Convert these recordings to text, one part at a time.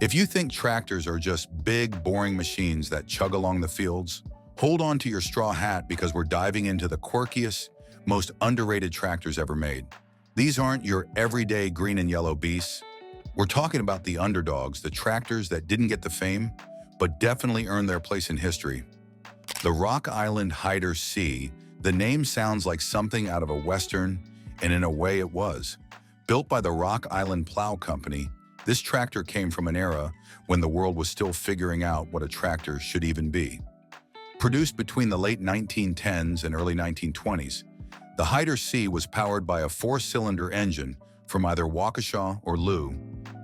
If you think tractors are just big, boring machines that chug along the fields, hold on to your straw hat because we're diving into the quirkiest, most underrated tractors ever made. These aren't your everyday green and yellow beasts. We're talking about the underdogs, the tractors that didn't get the fame, but definitely earned their place in history. The Rock Island Hyder C, the name sounds like something out of a Western, and in a way it was. Built by the Rock Island Plow Company, this tractor came from an era when the world was still figuring out what a tractor should even be. Produced between the late 1910s and early 1920s, the Hyder C was powered by a four-cylinder engine from either Waukesha or Lew,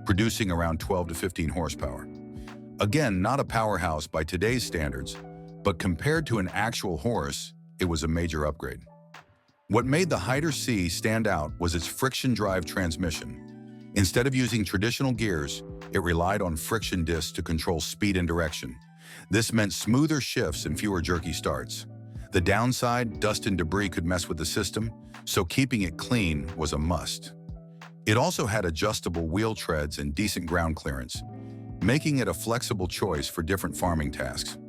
producing around 12 to 15 horsepower. Again, not a powerhouse by today's standards, but compared to an actual horse, it was a major upgrade. What made the Hyder C stand out was its friction drive transmission. Instead of using traditional gears, it relied on friction discs to control speed and direction. This meant smoother shifts and fewer jerky starts. The downside, dust and debris could mess with the system, so keeping it clean was a must. It also had adjustable wheel treads and decent ground clearance, making it a flexible choice for different farming tasks.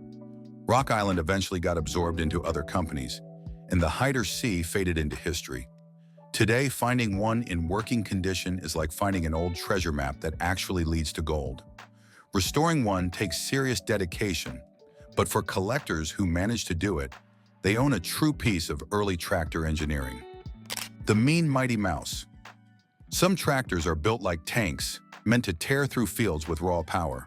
Rock Island eventually got absorbed into other companies, and the Hyder C faded into history. Today, finding one in working condition is like finding an old treasure map that actually leads to gold. Restoring one takes serious dedication, but for collectors who manage to do it, they own a true piece of early tractor engineering. The Mean Mighty Mouse. Some tractors are built like tanks, meant to tear through fields with raw power.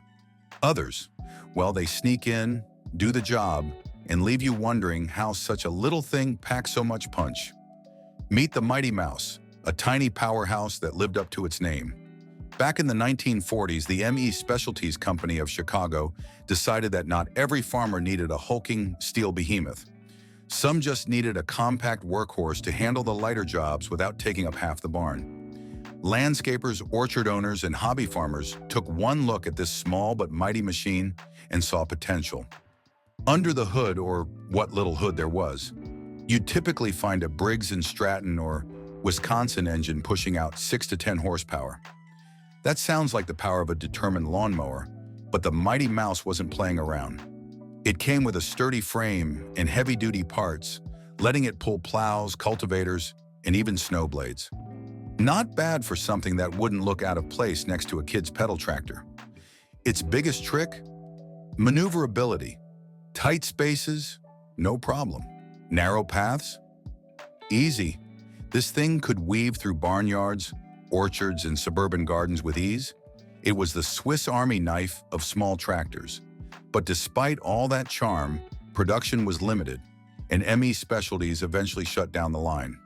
Others, well, they sneak in, do the job, and leave you wondering how such a little thing packs so much punch. Meet the Mighty Mouse, a tiny powerhouse that lived up to its name. Back in the 1940s, the M.E. Specialties Company of Chicago decided that not every farmer needed a hulking steel behemoth. Some just needed a compact workhorse to handle the lighter jobs without taking up half the barn. Landscapers, orchard owners, and hobby farmers took one look at this small but mighty machine and saw potential. Under the hood, or what little hood there was, you'd typically find a Briggs & Stratton or Wisconsin engine pushing out 6 to 10 horsepower. That sounds like the power of a determined lawnmower, but the Mighty Mouse wasn't playing around. It came with a sturdy frame and heavy-duty parts, letting it pull plows, cultivators, and even snow blades. Not bad for something that wouldn't look out of place next to a kid's pedal tractor. Its biggest trick? Maneuverability. Tight spaces? No problem. Narrow paths? Easy. This thing could weave through barnyards, orchards, and suburban gardens with ease. It was the Swiss Army knife of small tractors. But despite all that charm, production was limited, and M.E. Specialties eventually shut down the line.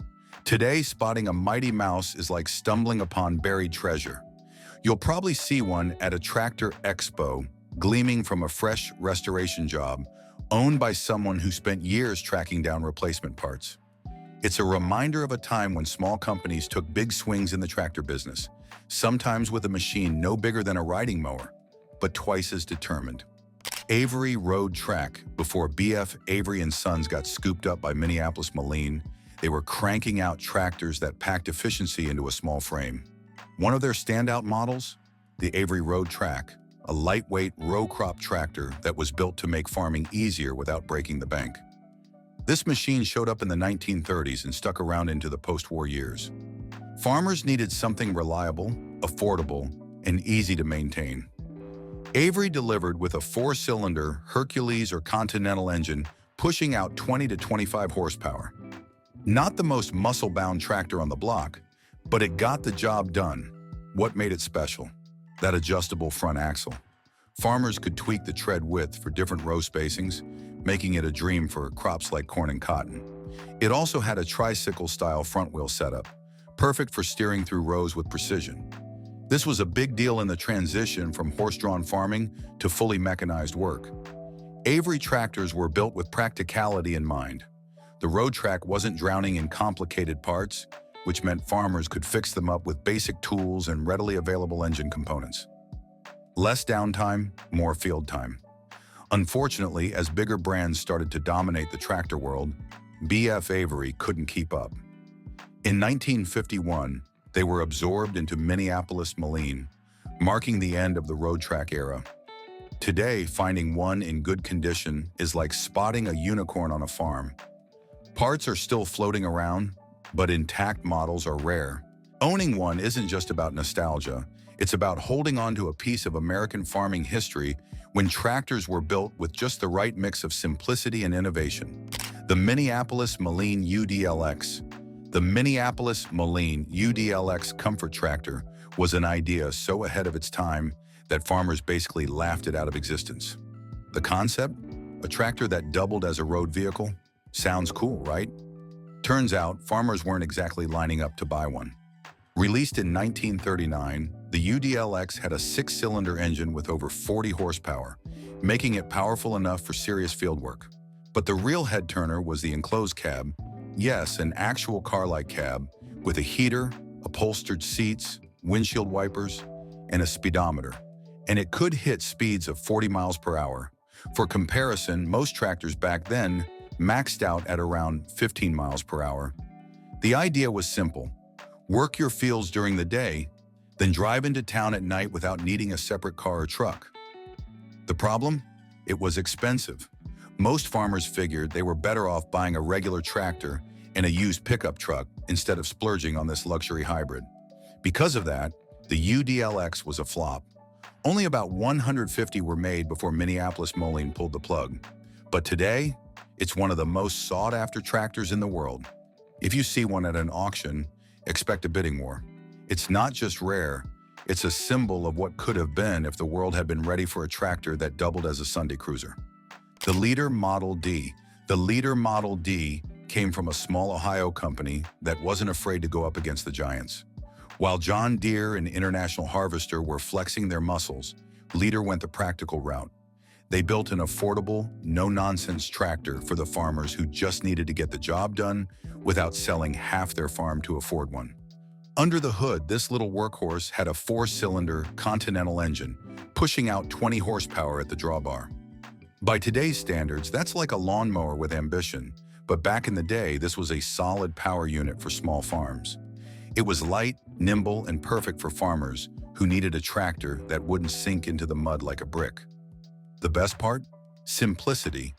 Today, spotting a Mighty Mouse is like stumbling upon buried treasure. You'll probably see one at a tractor expo, gleaming from a fresh restoration job, owned by someone who spent years tracking down replacement parts. It's a reminder of a time when small companies took big swings in the tractor business, sometimes with a machine no bigger than a riding mower, but twice as determined. Avery Road Track. Before B.F. Avery & Sons got scooped up by Minneapolis Moline, they were cranking out tractors that packed efficiency into a small frame. One of their standout models? The Avery Road Track, a lightweight row crop tractor that was built to make farming easier without breaking the bank. This machine showed up in the 1930s and stuck around into the post-war years. Farmers needed something reliable, affordable, and easy to maintain. Avery delivered with a four-cylinder Hercules or Continental engine pushing out 20 to 25 horsepower. Not the most muscle-bound tractor on the block, but it got the job done. What made it special? That adjustable front axle. Farmers could tweak the tread width for different row spacings, making it a dream for crops like corn and cotton. It also had a tricycle-style front-wheel setup, perfect for steering through rows with precision. This was a big deal in the transition from horse-drawn farming to fully mechanized work. Avery tractors were built with practicality in mind. The road track wasn't drowning in complicated parts, which meant farmers could fix them up with basic tools and readily available engine components. Less downtime, more field time. Unfortunately, as bigger brands started to dominate the tractor world, B.F. Avery couldn't keep up. In 1951, they were absorbed into Minneapolis Moline, marking the end of the road track era. Today, finding one in good condition is like spotting a unicorn on a farm. Parts are still floating around, but intact models are rare. Owning one isn't just about nostalgia, it's about holding on to a piece of American farming history when tractors were built with just the right mix of simplicity and innovation. The Minneapolis Moline UDLX. The Minneapolis Moline UDLX comfort tractor was an idea so ahead of its time that farmers basically laughed it out of existence. The concept? A tractor that doubled as a road vehicle? Sounds cool, right? Turns out, farmers weren't exactly lining up to buy one. Released in 1939, the UDLX had a 6-cylinder engine with over 40 horsepower, making it powerful enough for serious fieldwork. But the real head-turner was the enclosed cab. Yes, an actual car-like cab, with a heater, upholstered seats, windshield wipers, and a speedometer. And it could hit speeds of 40 miles per hour. For comparison, most tractors back then maxed out at around 15 miles per hour. The idea was simple. Work your fields during the day, then drive into town at night without needing a separate car or truck. The problem? It was expensive. Most farmers figured they were better off buying a regular tractor and a used pickup truck instead of splurging on this luxury hybrid. Because of that, the UDLX was a flop. Only about 150 were made before Minneapolis Moline pulled the plug. But today, it's one of the most sought-after tractors in the world. If you see one at an auction, expect a bidding war. It's not just rare, it's a symbol of what could have been if the world had been ready for a tractor that doubled as a Sunday cruiser. The Leader Model D. The Leader Model D came from a small Ohio company that wasn't afraid to go up against the giants. While John Deere and International Harvester were flexing their muscles, Leader went the practical route. They built an affordable, no-nonsense tractor for the farmers who just needed to get the job done without selling half their farm to afford one. Under the hood, this little workhorse had a 4-cylinder Continental engine, pushing out 20 horsepower at the drawbar. By today's standards, that's like a lawnmower with ambition, but back in the day, this was a solid power unit for small farms. It was light, nimble, and perfect for farmers who needed a tractor that wouldn't sink into the mud like a brick. The best part? Simplicity.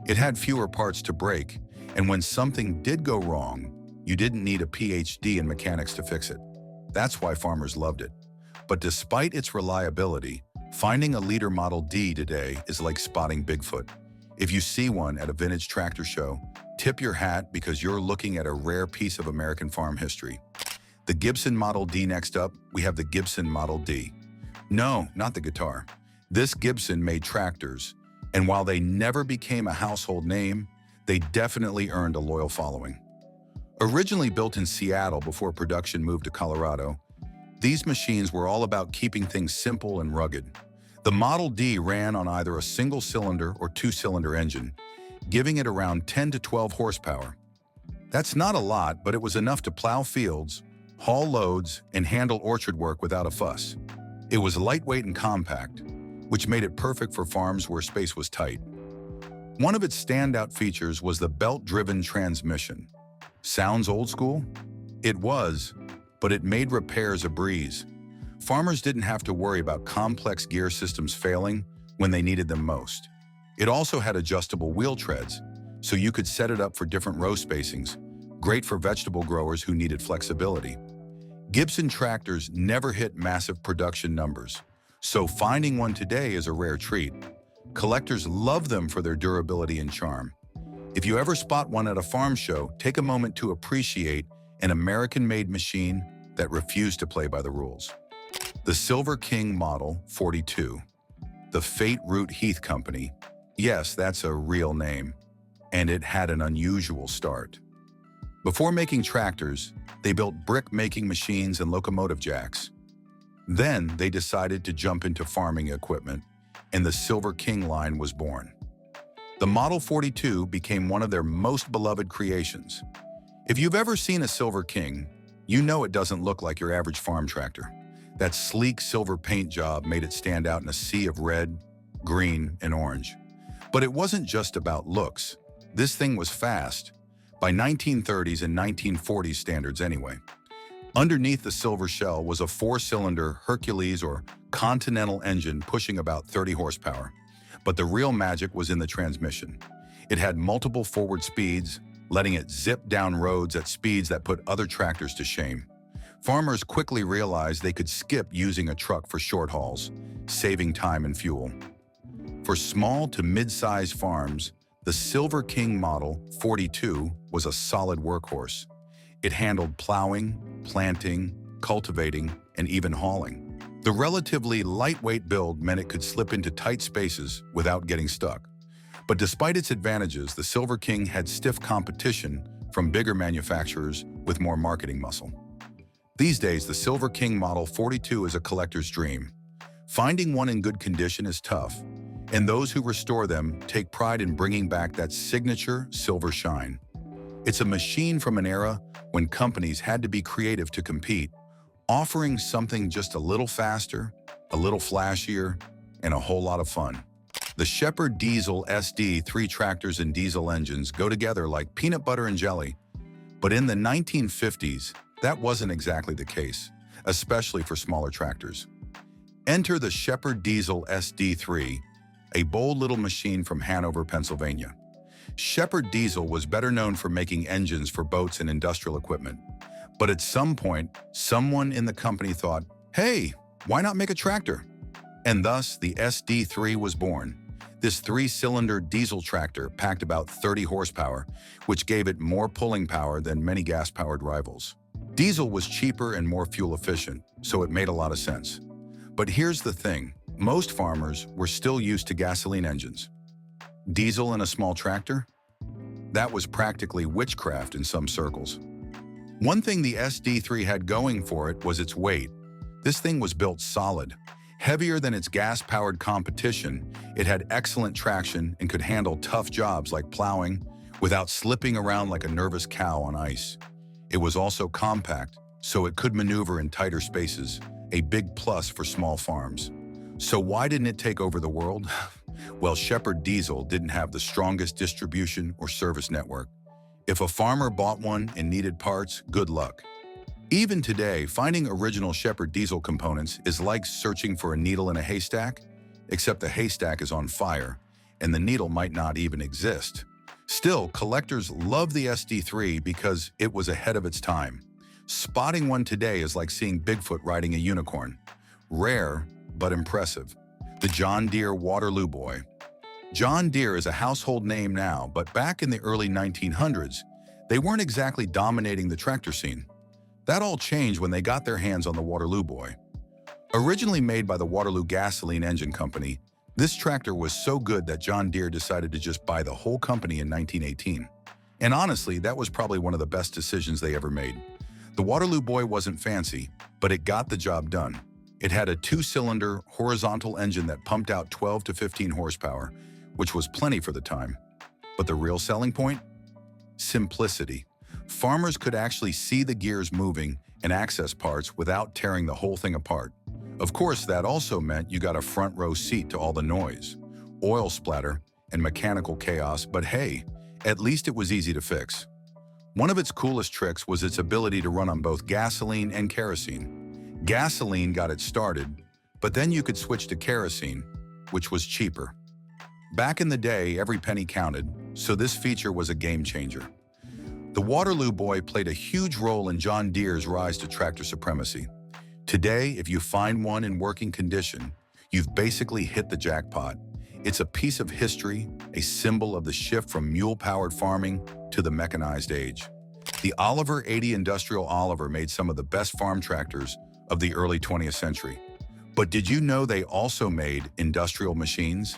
It had fewer parts to break, and when something did go wrong, you didn't need a PhD in mechanics to fix it. That's why farmers loved it. But despite its reliability, finding a Leader Model D today is like spotting Bigfoot. If you see one at a vintage tractor show, tip your hat because you're looking at a rare piece of American farm history. The Gibson Model D. Next up, we have the Gibson Model D. No, not the guitar. This Gibson made tractors, and while they never became a household name, they definitely earned a loyal following. Originally built in Seattle before production moved to Colorado, these machines were all about keeping things simple and rugged. The Model D ran on either a single-cylinder or 2-cylinder engine, giving it around 10 to 12 horsepower. That's not a lot, but it was enough to plow fields, haul loads, and handle orchard work without a fuss. It was lightweight and compact, which made it perfect for farms where space was tight. One of its standout features was the belt-driven transmission. Sounds old school? It was, but it made repairs a breeze. Farmers didn't have to worry about complex gear systems failing when they needed them most. It also had adjustable wheel treads, so you could set it up for different row spacings, great for vegetable growers who needed flexibility. Gibson tractors never hit massive production numbers, so finding one today is a rare treat. Collectors love them for their durability and charm. If you ever spot one at a farm show, take a moment to appreciate an American-made machine that refused to play by the rules. The Silver King Model 42. The Fate Root Heath Company. Yes, that's a real name. And it had an unusual start. Before making tractors, they built brick-making machines and locomotive jacks. Then they decided to jump into farming equipment, and the Silver King line was born. The Model 42 became one of their most beloved creations. If you've ever seen a Silver King, you know it doesn't look like your average farm tractor. That sleek silver paint job made it stand out in a sea of red, green, and orange. But it wasn't just about looks. This thing was fast, by 1930s and 1940s standards anyway. Underneath the silver shell was a four-cylinder Hercules or Continental engine pushing about 30 horsepower. But the real magic was in the transmission. It had multiple forward speeds, letting it zip down roads at speeds that put other tractors to shame. Farmers quickly realized they could skip using a truck for short hauls, saving time and fuel. For small to mid-sized farms, the Silver King Model 42 was a solid workhorse. It handled plowing, planting, cultivating, and even hauling. The relatively lightweight build meant it could slip into tight spaces without getting stuck. But despite its advantages, the Silver King had stiff competition from bigger manufacturers with more marketing muscle. These days, the Silver King Model 42 is a collector's dream. Finding one in good condition is tough, and those who restore them take pride in bringing back that signature silver shine. It's a machine from an era when companies had to be creative to compete, offering something just a little faster, a little flashier, and a whole lot of fun. The Shepherd Diesel SD3 tractors and diesel engines go together like peanut butter and jelly. But in the 1950s, that wasn't exactly the case, especially for smaller tractors. Enter the Shepherd Diesel SD3, a bold little machine from Hanover, Pennsylvania. Shepherd Diesel was better known for making engines for boats and industrial equipment. But at some point, someone in the company thought, hey, why not make a tractor? And thus, the SD3 was born. This three-cylinder diesel tractor packed about 30 horsepower, which gave it more pulling power than many gas-powered rivals. Diesel was cheaper and more fuel-efficient, so it made a lot of sense. But here's the thing, most farmers were still used to gasoline engines. Diesel in a small tractor? That was practically witchcraft in some circles. One thing the SD3 had going for it was its weight. This thing was built solid. Heavier than its gas-powered competition, it had excellent traction and could handle tough jobs like plowing without slipping around like a nervous cow on ice. It was also compact, so it could maneuver in tighter spaces, a big plus for small farms. So why didn't it take over the world? Well, Shepherd Diesel didn't have the strongest distribution or service network. If a farmer bought one and needed parts, good luck. Even today, finding original Shepherd Diesel components is like searching for a needle in a haystack, except the haystack is on fire, and the needle might not even exist. Still, collectors love the SD3 because it was ahead of its time. Spotting one today is like seeing Bigfoot riding a unicorn. Rare, but impressive. The John Deere Waterloo Boy. John Deere is a household name now, but back in the early 1900s, they weren't exactly dominating the tractor scene. That all changed when they got their hands on the Waterloo Boy. Originally made by the Waterloo Gasoline Engine Company, this tractor was so good that John Deere decided to just buy the whole company in 1918. And honestly, that was probably one of the best decisions they ever made. The Waterloo Boy wasn't fancy, but it got the job done. It had a two-cylinder horizontal engine that pumped out 12 to 15 horsepower, which was plenty for the time. But the real selling point? Simplicity. Farmers could actually see the gears moving and access parts without tearing the whole thing apart. Of course, that also meant you got a front row seat to all the noise, oil splatter, and mechanical chaos, but hey, at least it was easy to fix. One of its coolest tricks was its ability to run on both gasoline and kerosene. Gasoline got it started, but then you could switch to kerosene, which was cheaper. Back in the day, every penny counted, so this feature was a game changer. The Waterloo Boy played a huge role in John Deere's rise to tractor supremacy. Today, if you find one in working condition, you've basically hit the jackpot. It's a piece of history, a symbol of the shift from mule-powered farming to the mechanized age. The Oliver 80 Industrial Oliver made some of the best farm tractors of the early 20th century. But did you know they also made industrial machines?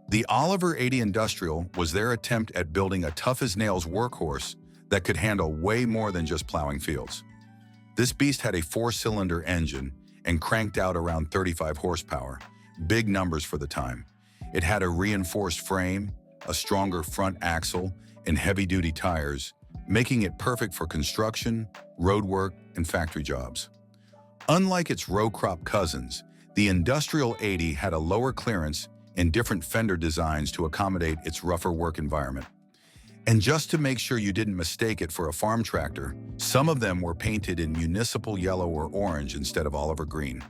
The Oliver 80 Industrial was their attempt at building a tough-as-nails workhorse that could handle way more than just plowing fields. This beast had a four-cylinder engine and cranked out around 35 horsepower, big numbers for the time. It had a reinforced frame, a stronger front axle, and heavy-duty tires, making it perfect for construction, road work, and factory jobs. Unlike its row crop cousins, the Industrial 80 had a lower clearance and different fender designs to accommodate its rougher work environment. And just to make sure you didn't mistake it for a farm tractor, some of them were painted in municipal yellow or orange instead of olive or green.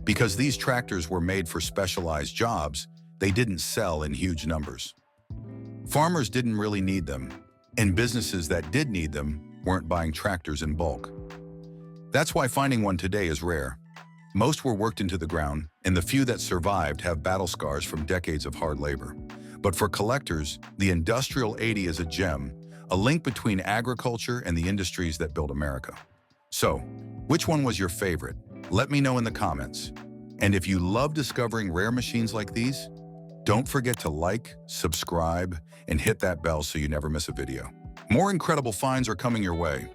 Because these tractors were made for specialized jobs, they didn't sell in huge numbers. Farmers didn't really need them, and businesses that did need them weren't buying tractors in bulk. That's why finding one today is rare. Most were worked into the ground, and the few that survived have battle scars from decades of hard labor. But for collectors, the Industrial 80 is a gem, a link between agriculture and the industries that build America. So, which one was your favorite? Let me know in the comments. And if you love discovering rare machines like these, don't forget to like, subscribe, and hit that bell so you never miss a video. More incredible finds are coming your way.